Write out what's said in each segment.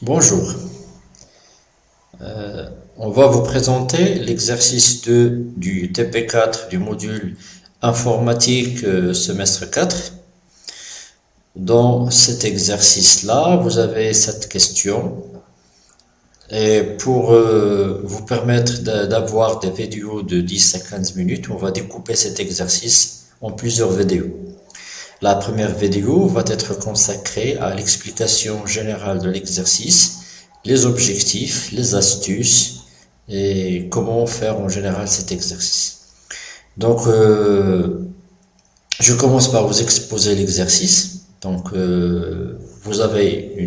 Bonjour, on va vous présenter l'exercice 2 du TP4 du module informatique semestre 4. Dans cet exercice-là, vous avez cette question et pour vous permettre d'avoir des vidéos de 10 à 15 minutes, on va découper cet exercice en plusieurs vidéos. La première vidéo va être consacrée à l'explication générale de l'exercice, les objectifs, les astuces et comment faire en général cet exercice. Donc, je commence par vous exposer l'exercice. Donc, vous avez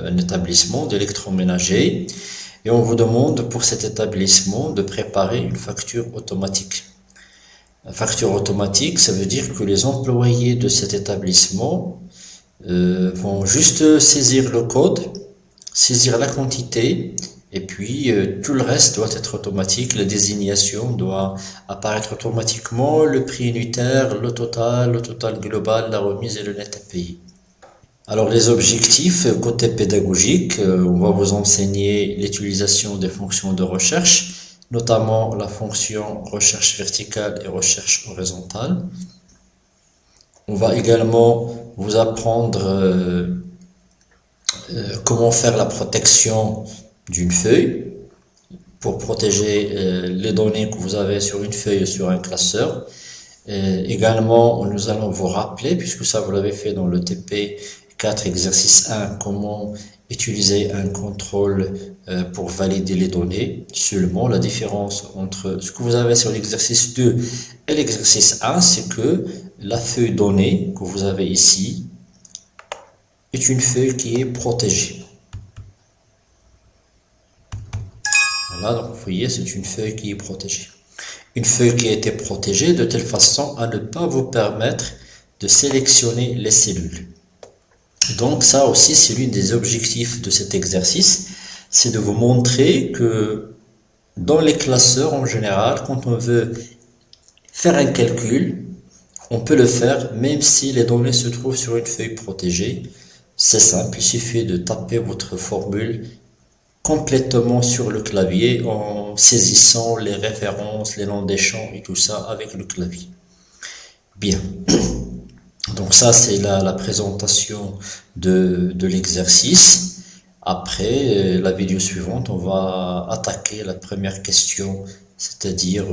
un établissement d'électroménager et on vous demande pour cet établissement de préparer une facture automatique. La facture automatique, ça veut dire que les employés de cet établissement vont juste saisir le code, saisir la quantité, et puis tout le reste doit être automatique. La désignation doit apparaître automatiquement, le prix unitaire, le total global, la remise et le net à payer. Alors les objectifs, côté pédagogique, on va vous enseigner l'utilisation des fonctions de recherche, notamment la fonction recherche verticale et recherche horizontale. On va également vous apprendre comment faire la protection d'une feuille pour protéger les données que vous avez sur une feuille ou sur un classeur. Également, nous allons vous rappeler, puisque ça vous l'avez fait dans le TP4 exercice 1, comment utiliser un contrôle pour valider les données. Seulement, la différence entre ce que vous avez sur l'exercice 2 et l'exercice 1, c'est que la feuille donnée que vous avez ici est une feuille qui est protégée. Voilà, donc vous voyez, c'est une feuille qui est protégée. Une feuille qui a été protégée de telle façon à ne pas vous permettre de sélectionner les cellules. Donc ça aussi, c'est l'un des objectifs de cet exercice, c'est de vous montrer que dans les classeurs en général, quand on veut faire un calcul, on peut le faire même si les données se trouvent sur une feuille protégée. C'est simple, il suffit de taper votre formule complètement sur le clavier en saisissant les références, les noms des champs et tout ça avec le clavier. Bien. Donc ça, c'est la présentation de l'exercice. Après, la vidéo suivante, on va attaquer la première question, c'est-à-dire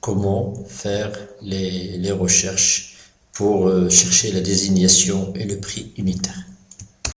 comment faire les recherches pour chercher la désignation et le prix unitaire.